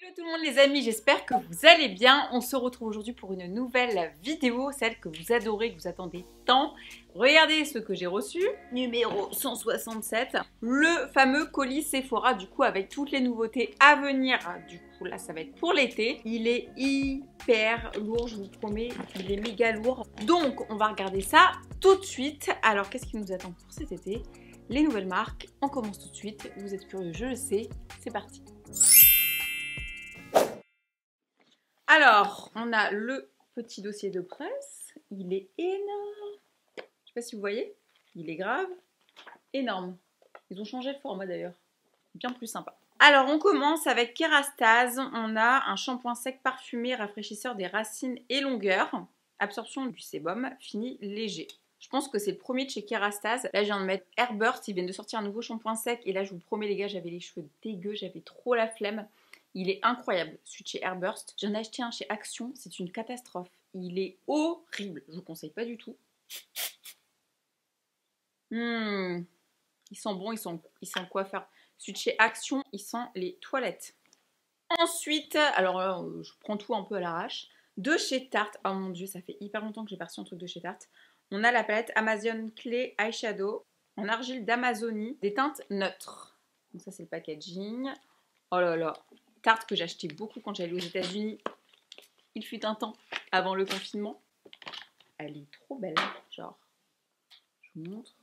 Hello tout le monde les amis, j'espère que vous allez bien. On se retrouve aujourd'hui pour une nouvelle vidéo, celle que vous adorez, que vous attendez tant. Regardez ce que j'ai reçu, numéro 167, le fameux colis Sephora, du coup avec toutes les nouveautés à venir. Du coup là ça va être pour l'été. Il est hyper lourd, je vous promets, il est méga lourd. Donc on va regarder ça tout de suite. Alors qu'est-ce qui nous attend pour cet été? Les nouvelles marques, on commence tout de suite. Vous êtes curieux, je le sais, c'est parti. Alors, on a le petit dossier de presse. Il est énorme. Je ne sais pas si vous voyez. Il est grave. Énorme. Ils ont changé de format d'ailleurs. Bien plus sympa. Alors, on commence avec Kerastase. On a un shampoing sec parfumé, rafraîchisseur des racines et longueur. Absorption du sébum, fini léger. Je pense que c'est le premier de chez Kerastase. Là, je viens de mettre Airburst. Ils viennent de sortir un nouveau shampoing sec. Et là, je vous promets, les gars, j'avais les cheveux dégueux. J'avais trop la flemme. Il est incroyable, celui de chez Airburst. J'en ai acheté un chez Action, c'est une catastrophe. Il est horrible, je ne vous conseille pas du tout. Il sent bon, il sent quoi faire. Celui de chez Action, il sent les toilettes. Ensuite, alors là, je prends tout un peu à l'arrache. De chez Tarte, oh mon dieu, ça fait hyper longtemps que j'ai pas reçu un truc de chez Tarte. On a la palette Amazon Clay Eyeshadow en argile d'Amazonie, des teintes neutres. Donc ça, c'est le packaging. Oh là là. Tarte que j'achetais beaucoup quand j'allais aux États-Unis. Il fut un temps avant le confinement. Elle est trop belle, genre. Je vous montre.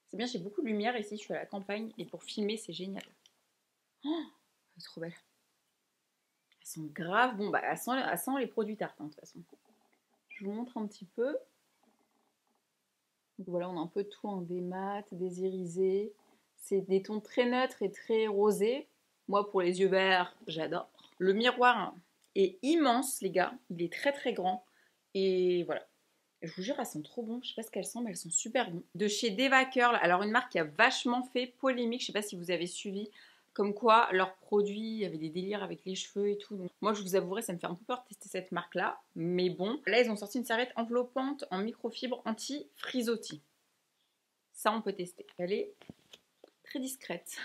C'est bien, j'ai beaucoup de lumière ici, je suis à la campagne et pour filmer, c'est génial. Oh, elle est trop belle. Elles sont graves. Bon, bah, elle sent les produits Tarte, hein, de toute façon. Je vous montre un petit peu. Donc voilà, on a un peu tout en des mats, des irisés. C'est des tons très neutres et très rosés. Moi, pour les yeux verts, j'adore. Le miroir est immense, les gars. Il est très très grand. Et voilà. Je vous jure, elles sont trop bonnes. Je sais pas ce qu'elles sont, mais elles sont super bonnes. De chez Deva Curl. Alors, une marque qui a vachement fait polémique. Je sais pas si vous avez suivi. Comme quoi, leurs produits avaient des délires avec les cheveux et tout. Donc, moi, je vous avouerai, ça me fait un peu peur de tester cette marque-là. Mais bon. Là, ils ont sorti une serviette enveloppante en microfibre anti-frisottis. Ça, on peut tester. Elle est très discrète.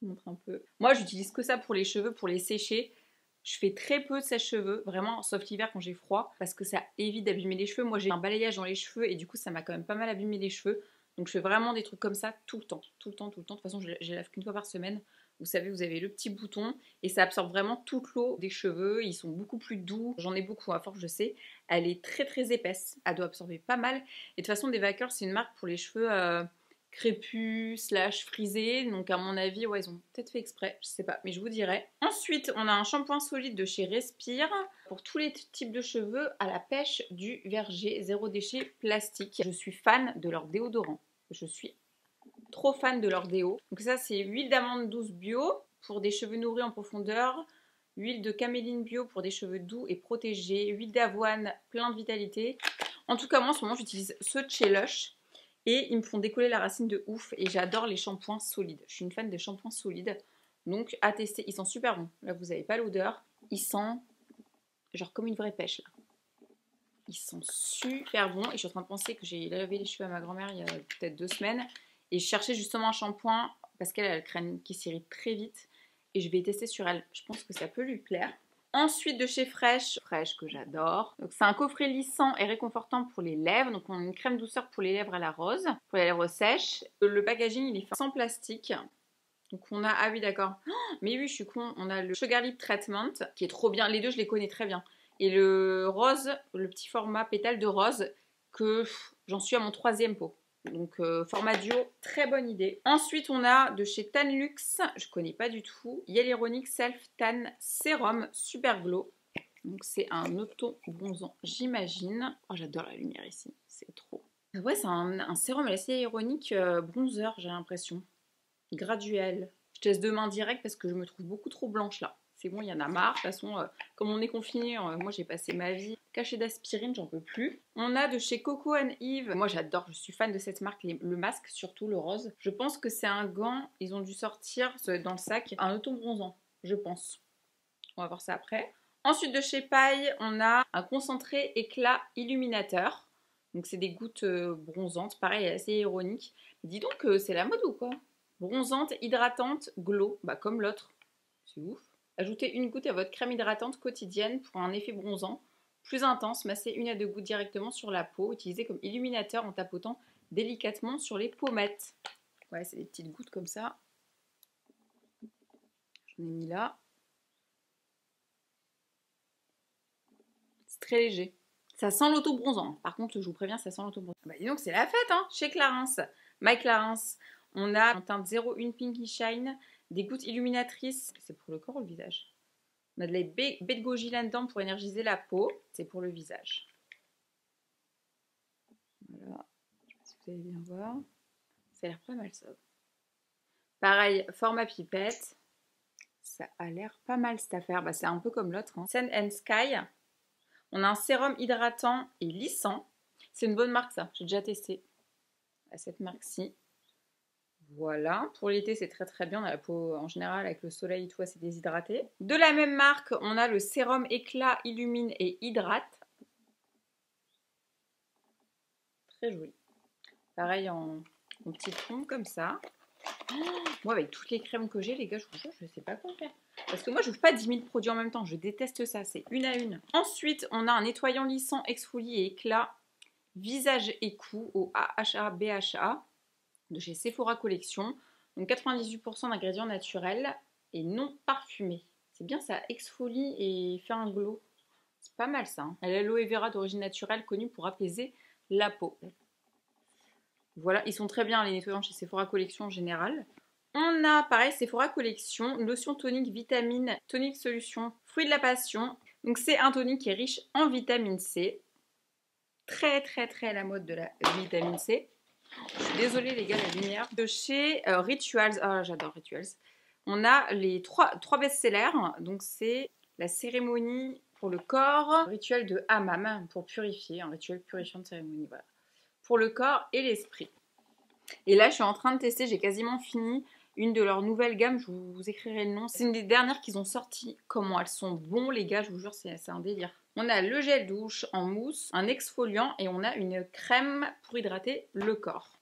Je vous montre un peu. Moi, j'utilise que ça pour les cheveux, pour les sécher. Je fais très peu de sèche-cheveux, vraiment, sauf l'hiver quand j'ai froid, parce que ça évite d'abîmer les cheveux. Moi, j'ai un balayage dans les cheveux et du coup, ça m'a quand même pas mal abîmé les cheveux. Donc, je fais vraiment des trucs comme ça tout le temps, tout le temps, tout le temps. De toute façon, je les lave qu'une fois par semaine. Vous savez, vous avez le petit bouton et ça absorbe vraiment toute l'eau des cheveux. Ils sont beaucoup plus doux. J'en ai beaucoup, à force, je sais. Elle est très, très épaisse. Elle doit absorber pas mal. Et de toute façon, Deva Curl, c'est une marque pour les cheveux crépus / frisé, donc à mon avis ouais ils ont peut-être fait exprès, je sais pas, mais je vous dirai. Ensuite on a un shampoing solide de chez Respire pour tous les types de cheveux à la pêche du verger, zéro déchet plastique. Je suis fan de leur déodorant, je suis trop fan de leur déo. Donc ça c'est huile d'amande douce bio pour des cheveux nourris en profondeur, huile de caméline bio pour des cheveux doux et protégés, huile d'avoine plein de vitalité. En tout cas moi en ce moment j'utilise ceux de chez Lush. Et ils me font décoller la racine de ouf. Et j'adore les shampoings solides. Je suis une fan des shampoings solides. Donc à tester. Ils sont super bons. Là vous n'avez pas l'odeur. Ils sentent genre comme une vraie pêche là. Ils sont super bons. Et je suis en train de penser que j'ai lavé les cheveux à ma grand-mère il y a peut-être 2 semaines. Et je cherchais justement un shampoing parce qu'elle a le crâne qui s'irrite très vite. Et je vais tester sur elle. Je pense que ça peut lui plaire. Ensuite de chez Fresh que j'adore. Donc c'est un coffret lissant et réconfortant pour les lèvres. Donc on a une crème douceur pour les lèvres à la rose, pour les lèvres sèches. Le packaging il est fait sans plastique. Donc on a, ah oui d'accord. Oh, mais oui je suis con, on a le Sugar Lip Treatment qui est trop bien. Les deux je les connais très bien. Et le rose, le petit format pétale de rose que j'en suis à mon 3e pot. Donc format duo, très bonne idée. Ensuite on a de chez Tan Luxe, je connais pas du tout, Hyaluronic Self Tan Serum Super Glow. Donc c'est un auto-bronzant j'imagine. Oh j'adore la lumière ici, c'est trop. Ouais c'est un sérum à l'acide hyaluronique bronzer j'ai l'impression. Graduel. Je teste demain direct parce que je me trouve beaucoup trop blanche là. C'est bon, il y en a marre. De toute façon, comme on est confiné, moi j'ai passé ma vie cachée d'aspirine, j'en peux plus. On a de chez Coco Eve. Moi j'adore, je suis fan de cette marque, le masque, surtout le rose. Je pense que c'est un gant, ils ont dû sortir dans le sac, un auto-bronzant, je pense. On va voir ça après. Ensuite de chez Paille, on a un concentré éclat illuminateur. Donc c'est des gouttes bronzantes, pareil, assez ironique. Dis donc, c'est la mode ou quoi? Bronzante, hydratante, glow, bah comme l'autre. C'est ouf. Ajoutez une goutte à votre crème hydratante quotidienne pour un effet bronzant plus intense. Massez 1 à 2 gouttes directement sur la peau. Utilisez comme illuminateur en tapotant délicatement sur les pommettes. Ouais, c'est des petites gouttes comme ça. J'en ai mis là. C'est très léger. Ça sent l'auto-bronzant. Par contre, je vous préviens, ça sent l'auto-bronzant. Bah, dis donc, c'est la fête, hein, chez Clarins. My Clarins. On a en teinte 01 Pinky Shine, des gouttes illuminatrices. C'est pour le corps ou le visage? On a de la baie de goji là-dedans pour énergiser la peau. C'est pour le visage. Voilà. Je sais pas si vous allez bien voir. Ça a l'air pas mal, ça. Pareil, format pipette. Ça a l'air pas mal, cette affaire. Bah, c'est un peu comme l'autre. Hein. Sand and Sky. On a un sérum hydratant et lissant. C'est une bonne marque, ça. J'ai déjà testé. À cette marque-ci. Voilà. Pour l'été, c'est très très bien. On a la peau en général avec le soleil et tout assez déshydratée. De la même marque, on a le sérum éclat, illumine et hydrate. Très joli. Pareil en petit fond comme ça. Oh, moi, avec toutes les crèmes que j'ai, les gars, je vous jure, je ne sais pas quoi faire. Parce que moi, je n'ouvre pas 10 000 produits en même temps. Je déteste ça. C'est une à une. Ensuite, on a un nettoyant lissant, exfolie et éclat, visage et cou au AHA BHA de chez Sephora Collection. Donc 98% d'ingrédients naturels et non parfumés. C'est bien, ça exfolie et fait un glow. C'est pas mal ça. Hein. L'aloe vera d'origine naturelle connue pour apaiser la peau. Voilà, ils sont très bien les nettoyants chez Sephora Collection en général. On a pareil Sephora Collection, lotion tonique vitamine, tonique solution, fruit de la passion. Donc c'est un tonique qui est riche en vitamine C. Très très très à la mode de la vitamine C. Je suis désolée les gars, la lumière. De chez Rituals, ah j'adore Rituals. On a les trois best-sellers. Donc c'est la cérémonie pour le corps, rituel de hammam pour purifier, un rituel purifiant de cérémonie, voilà. Pour le corps et l'esprit. Et là, je suis en train de tester, j'ai quasiment fini une de leurs nouvelles gammes, je vous écrirai le nom. C'est une des dernières qu'ils ont sorties. Comment elles sont bons, les gars, je vous jure, c'est un délire. On a le gel douche en mousse, un exfoliant et on a une crème pour hydrater le corps.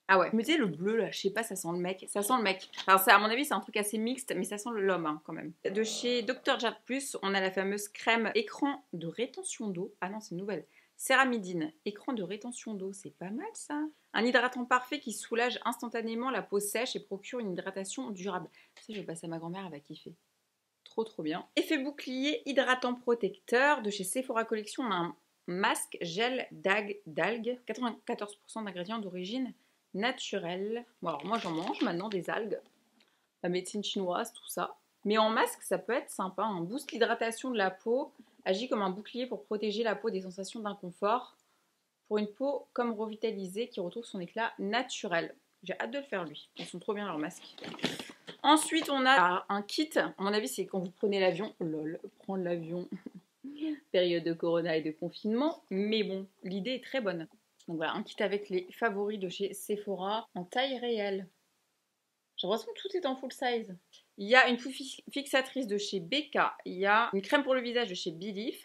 Ah ouais, mettez le bleu là, je sais pas, ça sent le mec. Ça sent le mec. Alors ça, à mon avis, c'est un truc assez mixte, mais ça sent l'homme hein, quand même. De chez Dr. Jart Plus, on a la fameuse crème écran de rétention d'eau. Ah non, c'est une nouvelle. Céramidine, écran de rétention d'eau, c'est pas mal ça. Un hydratant parfait qui soulage instantanément la peau sèche et procure une hydratation durable. Ça, je vais passer à ma grand-mère, elle va kiffer. Trop bien. Effet bouclier hydratant protecteur de chez Sephora Collection, on a un masque gel d'algues, 94% d'ingrédients d'origine naturelle. Bon alors moi j'en mange maintenant des algues, la médecine chinoise, tout ça. Mais en masque, ça peut être sympa. Un boost l'hydratation de la peau, agit comme un bouclier pour protéger la peau des sensations d'inconfort. Pour une peau comme revitalisée qui retrouve son éclat naturel. J'ai hâte de le faire lui. Ils sont trop bien leurs masques. Ensuite, on a un kit. À mon avis, c'est quand vous prenez l'avion. Lol, prendre l'avion. Période de corona et de confinement. Mais bon, l'idée est très bonne. Donc voilà, un kit avec les favoris de chez Sephora en taille réelle. J'ai l'impression que tout est en full size. Il y a une fixatrice de chez Becca. Il y a une crème pour le visage de chez Belief.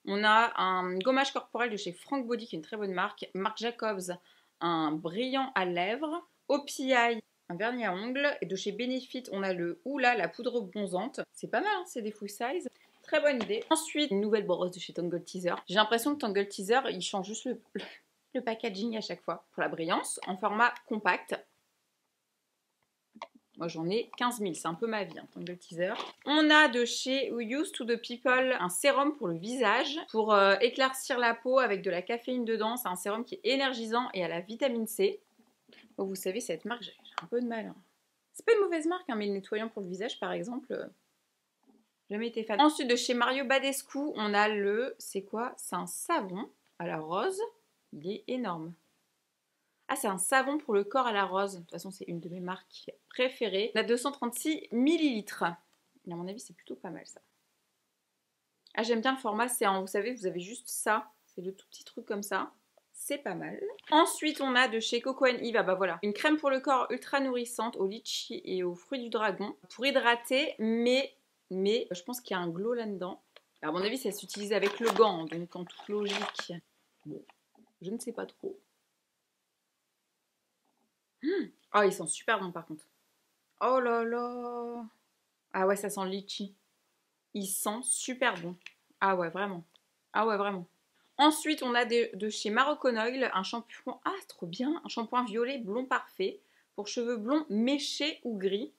On a un gommage corporel de chez Frank Body, qui est une très bonne marque. Marc Jacobs, un brillant à lèvres. OPI, un vernis à ongles. Et de chez Benefit, on a le Oula, la poudre bronzante. C'est pas mal, hein, c'est des full size. Très bonne idée. Ensuite, une nouvelle brosse de chez Tangle Teezer. J'ai l'impression que Tangle Teezer, il change juste le packaging à chaque fois. Pour la brillance, en format compact. Moi j'en ai 15 000, c'est un peu ma vie, hein, Tangle Teezer. On a de chez Used to the People un sérum pour le visage, pour éclaircir la peau avec de la caféine dedans. C'est un sérum qui est énergisant et à la vitamine C. Donc, vous savez, cette marque, j'ai un peu de mal. Hein. C'est pas une mauvaise marque, hein, mais le nettoyant pour le visage, par exemple, jamais été fan. Ensuite, de chez Mario Badescu, on a le... C'est quoi? C'est un savon à la rose. Il est énorme. Ah, c'est un savon pour le corps à la rose. De toute façon, c'est une de mes marques préférées. On a 236 ml. À mon avis, c'est plutôt pas mal, ça. Ah, j'aime bien le format. C'est en, vous savez, vous avez juste ça. C'est le tout petit truc comme ça. C'est pas mal. Ensuite, on a de chez Coco Eve, ah bah voilà, une crème pour le corps ultra nourrissante au litchi et aux fruits du dragon. Pour hydrater, mais je pense qu'il y a un glow là-dedans. Alors, à mon avis, ça s'utilise avec le gant, donc en toute logique. Bon, je ne sais pas trop. Oh, il sent super bon par contre. Oh là là. Ah ouais, ça sent le litchi. Il sent super bon. Ah ouais, vraiment. Ah ouais, vraiment. Ensuite, on a de chez Moroccan Oil, un shampoing. Ah, trop bien. Un shampoing violet blond parfait pour cheveux blonds méchés ou gris.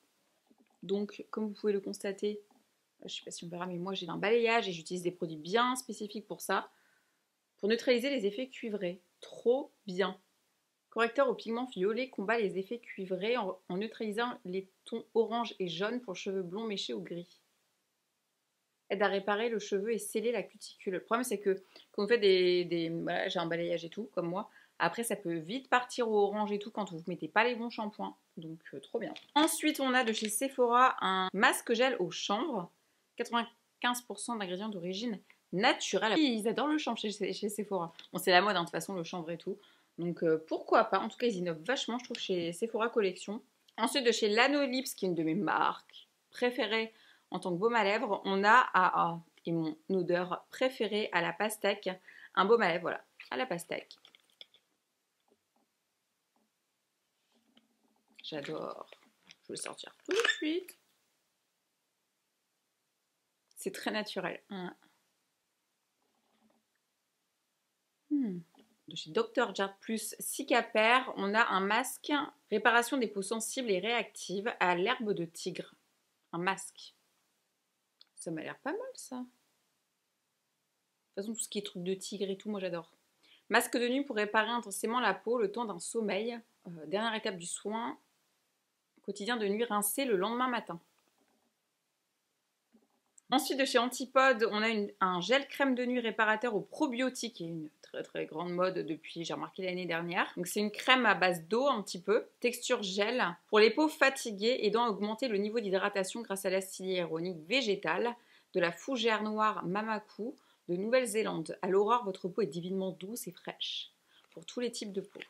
Donc, comme vous pouvez le constater, je ne sais pas si on verra, mais moi j'ai un balayage et j'utilise des produits bien spécifiques pour ça. Pour neutraliser les effets cuivrés. Trop bien. Correcteur au pigment violet combat les effets cuivrés en neutralisant les tons orange et jaune pour cheveux blonds méchés ou gris. Aide à réparer le cheveu et sceller la cuticule. Le problème c'est que quand vous faites voilà, j'ai un balayage et tout, comme moi, après ça peut vite partir au orange et tout quand vous ne mettez pas les bons shampoings. Donc trop bien. Ensuite on a de chez Sephora un masque gel au chanvre. 95% d'ingrédients d'origine naturelle. Ils adorent le chanvre chez Sephora. Bon c'est la mode hein, de toute façon le chanvre et tout. Donc pourquoi pas. En tout cas ils innovent vachement je trouve chez Sephora Collection. Ensuite de chez Lanolips qui est une de mes marques préférées en tant que baume à lèvres, on a et mon odeur préférée à la pastèque, un baume à lèvres, voilà, à la pastèque. J'adore. Je vais le sortir tout de suite. C'est très naturel. De chez Dr. Jart Plus Cicapair, on a un masque réparation des peaux sensibles et réactives à l'herbe de tigre. Un masque. Ça m'a l'air pas mal ça. De toute façon, tout ce qui est truc de tigre et tout, moi j'adore. Masque de nuit pour réparer intensément la peau le temps d'un sommeil. Dernière étape du soin quotidien de nuit rincé le lendemain matin. Ensuite, de chez Antipode, on a un gel crème de nuit réparateur aux probiotiques, qui est une très très grande mode depuis, j'ai remarqué l'année dernière. Donc c'est une crème à base d'eau un petit peu, texture gel, pour les peaux fatiguées, aidant à augmenter le niveau d'hydratation grâce à l'acide hyaluronique végétal de la fougère noire Mamaku de Nouvelle-Zélande. À l'aurore, votre peau est divinement douce et fraîche, pour tous les types de peau.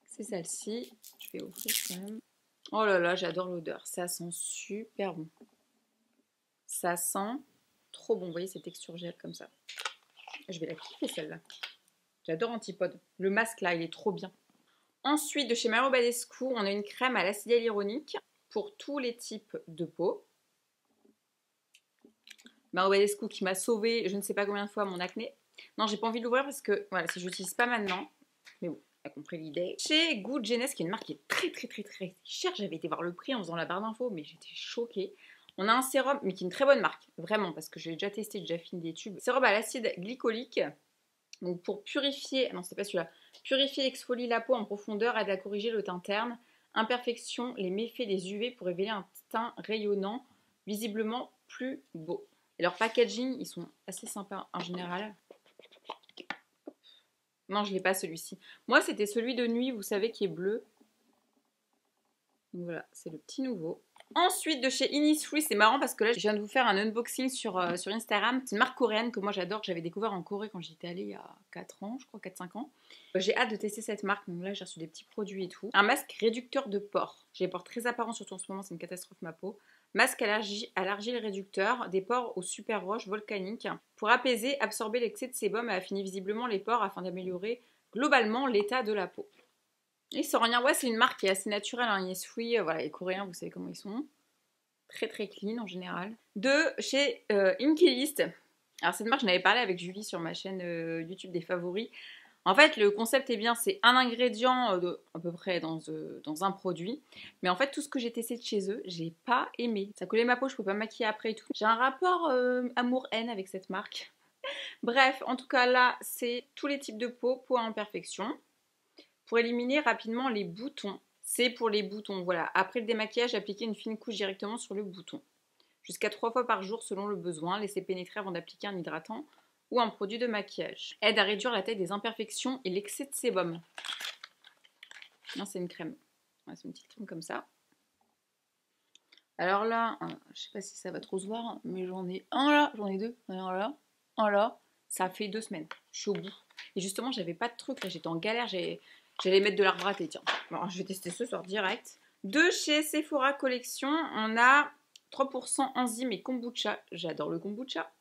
C'est celle-ci, je vais ouvrir quand même. Oh là là, j'adore l'odeur, ça sent super bon. Ça sent trop bon, vous voyez cette texture gel comme ça. Je vais la kiffer celle-là. J'adore Antipode. Le masque là, il est trop bien. Ensuite, de chez Mario Badescu, on a une crème à l'acide hyaluronique pour tous les types de peau. Mario Badescu qui m'a sauvé je ne sais pas combien de fois mon acné. Non, j'ai pas envie de l'ouvrir parce que voilà, si je l'utilise pas maintenant. Mais bon, t'as compris l'idée. Chez Good Genes, qui est une marque qui est très chère. J'avais été voir le prix en faisant la barre d'infos, mais j'étais choquée. On a un sérum, mais qui est une très bonne marque, vraiment, parce que je l'ai déjà testé, j'ai déjà fini des tubes. Sérum à l'acide glycolique, donc pour purifier, non c'est pas celui-là, purifier et exfolier la peau en profondeur, aide à corriger le teint terne, imperfection, les méfaits des UV pour révéler un teint rayonnant, visiblement plus beau. Et leur packaging, ils sont assez sympas en général. Non, je l'ai pas celui-ci. Moi, c'était celui de nuit, vous savez, qui est bleu. Donc voilà, c'est le petit nouveau. Ensuite, de chez Innisfree, c'est marrant parce que là, je viens de vous faire un unboxing sur Instagram. C'est une marque coréenne que moi j'adore, que j'avais découvert en Corée quand j'étais allée il y a 4 ans, je crois, 4-5 ans. J'ai hâte de tester cette marque, donc là j'ai reçu des petits produits et tout. Un masque réducteur de pores. J'ai les pores très apparents, surtout en ce moment, c'est une catastrophe ma peau. Masque à l'argile réducteur, des pores aux super roches volcaniques. Pour apaiser, absorber l'excès de sébum et affiner visiblement les pores afin d'améliorer globalement l'état de la peau. Et sans rien, ouais, c'est une marque qui est assez naturelle, hein, Innisfree, voilà, les Coréens, vous savez comment ils sont. Très clean en général. De chez Inkeyist. Alors cette marque, j'en avais parlé avec Julie sur ma chaîne YouTube des favoris. En fait, le concept est bien, c'est un ingrédient à peu près dans un produit. Mais en fait, tout ce que j'ai testé de chez eux, j'ai pas aimé. Ça collait ma peau, je pouvais pas me maquiller après et tout. J'ai un rapport amour-haine avec cette marque. Bref, en tout cas là, c'est tous les types de peau à imperfection. Pour éliminer rapidement les boutons. C'est pour les boutons, voilà. Après le démaquillage, appliquez une fine couche directement sur le bouton. Jusqu'à 3 fois par jour selon le besoin. Laissez pénétrer avant d'appliquer un hydratant ou un produit de maquillage. Aide à réduire la taille des imperfections et l'excès de sébum. Non, c'est une crème. Ouais, c'est une petite crème comme ça. Alors là, je sais pas si ça va trop se voir, mais j'en ai un là, j'en ai deux. Un là. Ça fait 2 semaines. Je suis au bout. Et justement, j'avais pas de truc là, j'étais en galère, j'allais mettre de l'arbre à thé, tiens. Bon, je vais tester ce soir direct. De chez Sephora Collection, on a 3% enzymes et kombucha. J'adore le kombucha.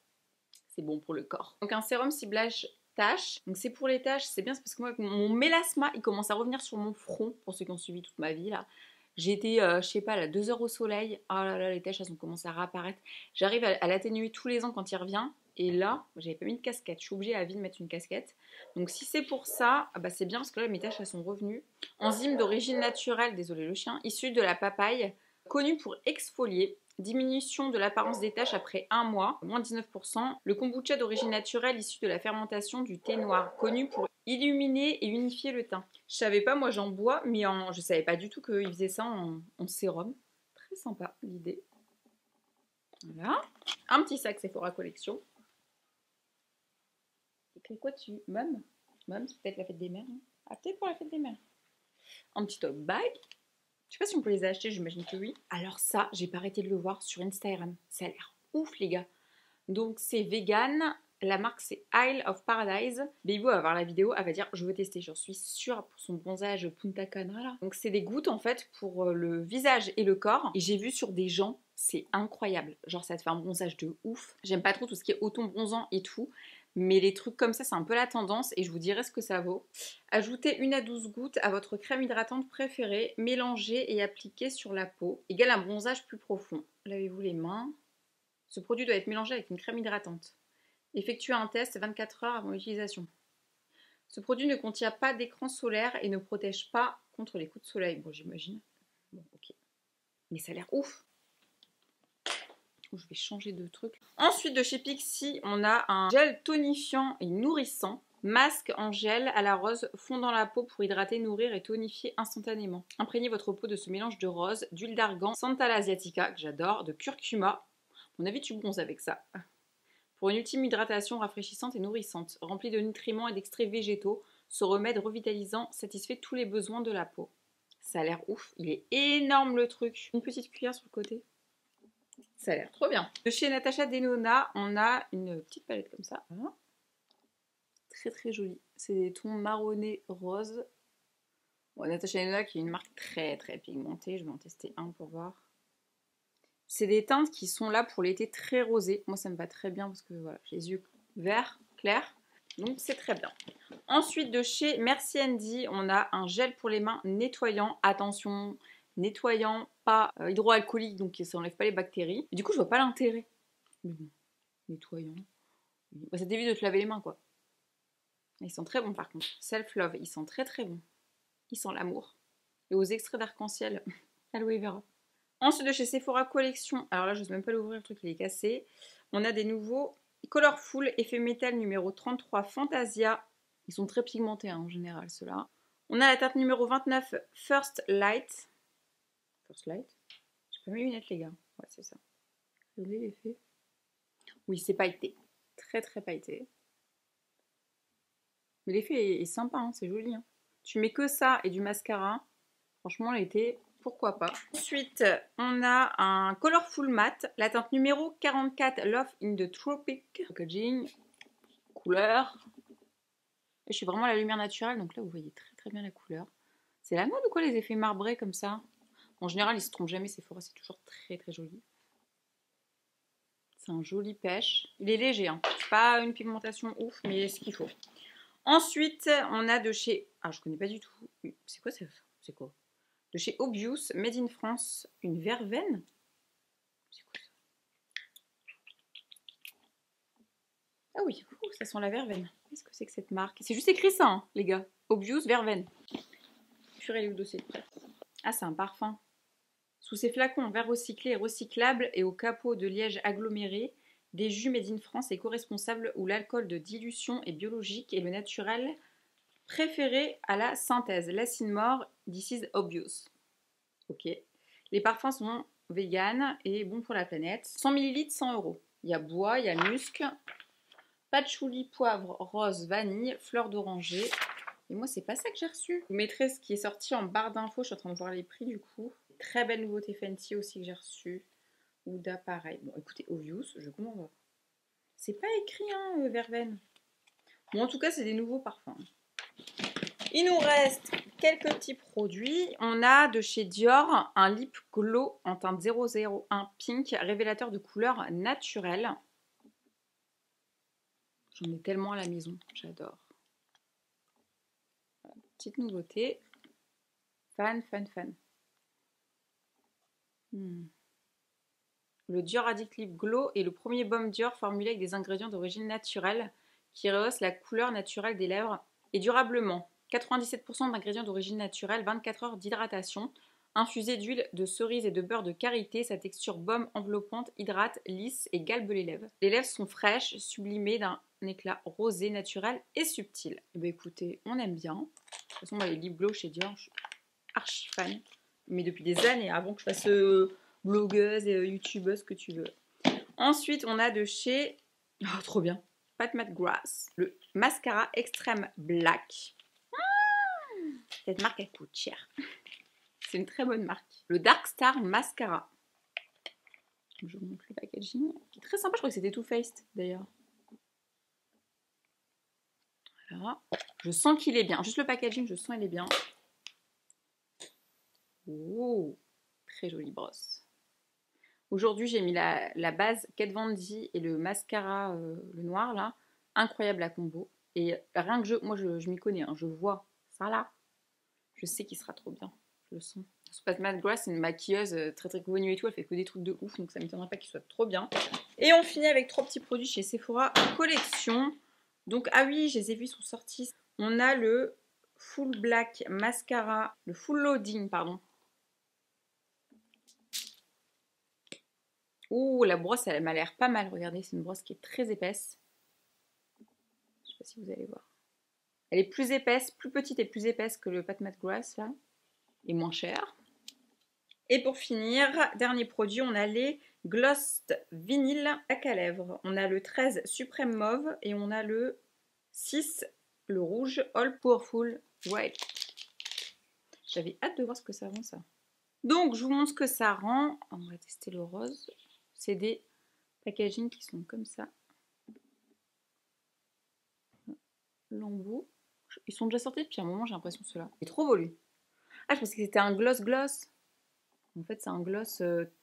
C'est bon pour le corps. Donc un sérum ciblage taches. Donc c'est pour les taches, c'est bien, c'est parce que moi, mon mélasma, il commence à revenir sur mon front, pour ceux qui ont suivi toute ma vie là. J'ai été, je sais pas, là, 2 heures au soleil. Oh là là, les taches, elles ont commencé à réapparaître. J'arrive à l'atténuer tous les ans quand il revient. Et là, j'avais pas mis de casquette. Je suis obligée à vie de mettre une casquette. Donc si c'est pour ça, bah c'est bien parce que là, mes taches, elles sont revenues. Enzyme d'origine naturelle, désolé le chien, issue de la papaye, connue pour exfolier. Diminution de l'apparence des taches après 1 mois, moins 19%. Le kombucha d'origine naturelle issu de la fermentation du thé noir, connu pour illuminer et unifier le teint. Je savais pas, moi j'en bois, mais je savais pas du tout qu'ils faisaient ça en sérum. Très sympa l'idée. Voilà. Un petit sac Sephora Collection. Écrit quoi dessus? Mum? Mum, c'est peut-être la fête des mères. Hein. Ah, peut-être pour la fête des mères. Un petit tote bag. Je sais pas si on peut les acheter, j'imagine que oui. Alors ça, j'ai pas arrêté de le voir sur Instagram. Ça a l'air ouf les gars. Donc c'est vegan. La marque c'est Isle of Paradise. Baby va voir la vidéo, elle va dire je veux tester, j'en suis sûre pour son bronzage Punta Cana là. Donc c'est des gouttes en fait pour le visage et le corps. Et j'ai vu sur des gens, c'est incroyable. Genre ça te fait un bronzage de ouf. J'aime pas trop tout ce qui est auton bronzant et tout. Mais les trucs comme ça, c'est un peu la tendance et je vous dirai ce que ça vaut. Ajoutez 1 à 12 gouttes à votre crème hydratante préférée, mélangez et appliquez sur la peau. Égale un bronzage plus profond. Lavez-vous les mains. Ce produit doit être mélangé avec une crème hydratante. Effectuez un test 24 heures avant l'utilisation. Ce produit ne contient pas d'écran solaire et ne protège pas contre les coups de soleil. Bon, j'imagine. Bon, ok. Mais ça a l'air ouf. Je vais changer de truc. Ensuite, de chez Pixi, on a un gel tonifiant et nourrissant. Masque en gel à la rose fondant la peau pour hydrater, nourrir et tonifier instantanément. Imprégnez votre peau de ce mélange de rose, d'huile d'argan, Santala asiatica, que j'adore, de curcuma. À mon avis, tu bronzes avec ça. Pour une ultime hydratation rafraîchissante et nourrissante, remplie de nutriments et d'extraits végétaux, ce remède revitalisant satisfait tous les besoins de la peau. Ça a l'air ouf, il est énorme le truc. Une petite cuillère sur le côté. Ça a l'air trop bien. De chez Natasha Denona, on a une petite palette comme ça. Voilà. Très très jolie. C'est des tons marronnés roses. Bon, Natasha Denona qui est une marque très très pigmentée. Je vais en tester un pour voir. C'est des teintes qui sont là pour l'été très rosées. Moi ça me va très bien parce que voilà, j'ai les yeux verts, clairs. Donc c'est très bien. Ensuite de chez Merci Andy, on a un gel pour les mains nettoyant. Attention, nettoyant, pas hydroalcoolique, donc ça n'enlève pas les bactéries. Et du coup, je vois pas l'intérêt. Mais bon, nettoyant. Bah, ça t'évite de te laver les mains, quoi. Ils sont très bons, par contre. Self-love, ils sont très très bons. Ils sentent l'amour. Et aux extraits d'arc-en-ciel, aloe vera. Ensuite, de chez Sephora Collection, alors là, je n'ose même pas l'ouvrir, le truc, il est cassé. On a des nouveaux Colorful Effet Métal numéro 33 Fantasia. Ils sont très pigmentés, hein, en général, ceux-là. On a la teinte numéro 29 First Light. First Light. J'ai pas mes lunettes, les gars. Ouais, c'est ça. Regardez l'effet. Oui, c'est pailleté. Très, très pailleté. Mais l'effet est sympa, hein, c'est joli. Hein. Tu mets que ça et du mascara. Franchement, l'été, pourquoi pas. Ensuite, on a un Colorful Matte. La teinte numéro 44 Love in the Tropic. Packaging. Couleur. Et je suis vraiment à la lumière naturelle, donc là, vous voyez très, très bien la couleur. C'est la mode ou quoi, les effets marbrés comme ça? En général, ils se trompent jamais, Sephora, c'est toujours très très joli. C'est un joli pêche. Il est léger, hein. C'est pas une pigmentation ouf, mais ce qu'il faut. Ensuite, on a de chez... Ah, je connais pas du tout. C'est quoi ça? C'est quoi? De chez Obvious, Made in France, une verveine. C'est quoi ça? Ah oui, ça sent la verveine. Qu'est-ce que c'est que cette marque? C'est juste écrit ça, hein, les gars. Obvious, verveine. Purée, le dossier de presse. Ah, c'est un parfum. Sous ces flacons en verre recyclé et recyclable et au capot de liège aggloméré, des jus made in France éco-responsables où l'alcool de dilution est biologique et le naturel préféré à la synthèse. L'acide mort, this is obvious. Ok. Les parfums sont vegan et bons pour la planète. 100 ml, 100 €. Il y a bois, il y a musc, patchouli, poivre, rose, vanille, fleur d'oranger. Et moi, c'est pas ça que j'ai reçu. Je vous mettrai ce qui est sorti en barre d'infos. Je suis en train de voir les prix du coup. Très belle nouveauté Fenty aussi que j'ai reçue. Ouda, pareil. Bon, écoutez, Obvious, je comprends pas. C'est pas écrit, hein, verveine. Bon, en tout cas, c'est des nouveaux parfums. Il nous reste quelques petits produits. On a de chez Dior un lip glow en teinte 001 pink, révélateur de couleurs naturelles. J'en ai tellement à la maison, j'adore. Petite nouveauté. Fan. Le Dior Addict Lip Glow est le premier baume Dior formulé avec des ingrédients d'origine naturelle qui rehaussent la couleur naturelle des lèvres et durablement. 97% d'ingrédients d'origine naturelle, 24 heures d'hydratation, infusé d'huile de cerise et de beurre de karité, sa texture baume enveloppante hydrate, lisse et galbe les lèvres. Les lèvres sont fraîches, sublimées d'un éclat rosé, naturel et subtil. Et bien écoutez, on aime bien. De toute façon, moi, les lip glow chez Dior, je suis archi fan. Mais depuis des années, avant que je fasse blogueuse et youtubeuse, que tu veux. Ensuite, on a de chez... Oh, trop bien. Pat McGrath, le mascara extrême black. Cette marque, elle coûte cher. C'est une très bonne marque. Le Dark Star Mascara. Je vous montre le packaging. Qui est très sympa, je crois que c'était Too Faced d'ailleurs. Voilà. Je sens qu'il est bien. Juste le packaging, je sens qu'il est bien. Oh, très jolie brosse. Aujourd'hui, j'ai mis la base Kat Von D et le mascara, le noir là. Incroyable la combo. Et rien que moi je m'y connais, hein, je vois ça là. Je sais qu'il sera trop bien. Je le sens. Pat McGrath, c'est une maquilleuse très très connue et tout. Elle fait que des trucs de ouf, donc ça ne m'étonnerait pas qu'il soit trop bien. Et on finit avec 3 petits produits chez Sephora collection. Donc, ah oui, je les ai vus, ils sont sortis. On a le Full Black Mascara, le Full Loading, pardon. Oh, la brosse, elle m'a l'air pas mal. Regardez, c'est une brosse qui est très épaisse. Je sais pas si vous allez voir. Elle est plus épaisse, plus petite et plus épaisse que le Pat McGrath, là. Et moins cher. Et pour finir, dernier produit, on a les Gloss Vinyl Lac à lèvres. On a le 13 Suprême Mauve et on a le 6, le rouge All Powerful White. J'avais hâte de voir ce que ça rend, ça. Donc, je vous montre ce que ça rend. On va tester le rose. C'est des packaging qui sont comme ça. L'embout. Ils sont déjà sortis depuis un moment, j'ai l'impression, ceux-là. Il est trop volu. Ah, je pensais que c'était un gloss. En fait, c'est un gloss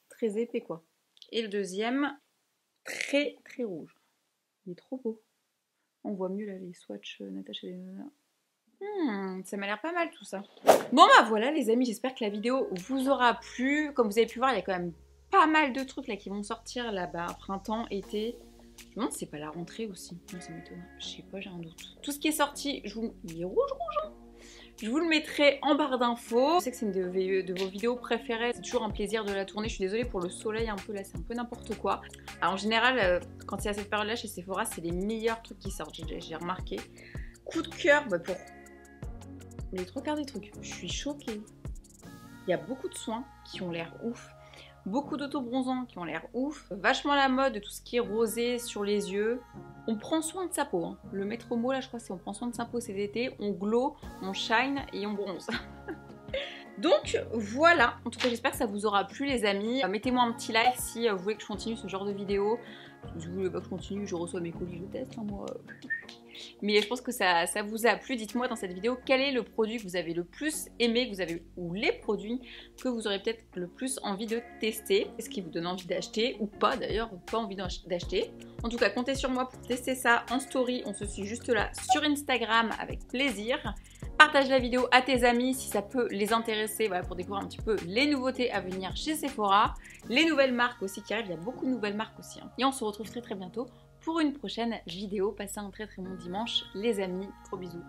très épais, quoi. Et le deuxième, très très rouge. Il est trop beau. On voit mieux là les swatchs Natasha Denona. Ça m'a l'air pas mal tout ça. Bon bah voilà les amis, j'espère que la vidéo vous aura plu. Comme vous avez pu voir, il y a quand même pas mal de trucs là qui vont sortir là-bas, printemps, été. Je me demande si c'est pas la rentrée aussi. Non, ça m'étonne. Je sais pas, j'ai un doute. Tout ce qui est sorti, il est rouge, hein. Je vous le mettrai en barre d'infos. Je sais que c'est une de vos vidéos préférées. C'est toujours un plaisir de la tourner. Je suis désolée pour le soleil un peu là, c'est un peu n'importe quoi. Alors, en général, quand c'est à cette période-là chez Sephora, c'est les meilleurs trucs qui sortent. J'ai remarqué. Coup de cœur pour les 3/4 des trucs. Je suis choquée. Il y a beaucoup de soins qui ont l'air ouf. Beaucoup d'auto-bronzants qui ont l'air ouf. Vachement la mode de tout ce qui est rosé sur les yeux. On prend soin de sa peau. Hein. Le maître mot là, je crois, c'est on prend soin de sa peau cet été. On glow, on shine et on bronze. Donc voilà. En tout cas, j'espère que ça vous aura plu les amis. Mettez-moi un petit like si vous voulez que je continue ce genre de vidéo. Si vous voulez pas que je continue, je reçois mes colis, je teste. Hein, moi. Mais je pense que ça vous a plu. Dites-moi dans cette vidéo quel est le produit que vous avez le plus aimé, ou les produits que vous aurez peut-être le plus envie de tester. Est-ce qui vous donne envie d'acheter ou pas d'ailleurs, pas envie d'acheter. En tout cas, comptez sur moi pour tester ça en story. On se suit juste là sur Instagram avec plaisir. Partage la vidéo à tes amis si ça peut les intéresser, voilà, pour découvrir un petit peu les nouveautés à venir chez Sephora. Les nouvelles marques aussi qui arrivent, il y a beaucoup de nouvelles marques aussi. Hein. Et on se retrouve très très bientôt pour une prochaine vidéo. Passez un très très bon dimanche les amis, gros bisous.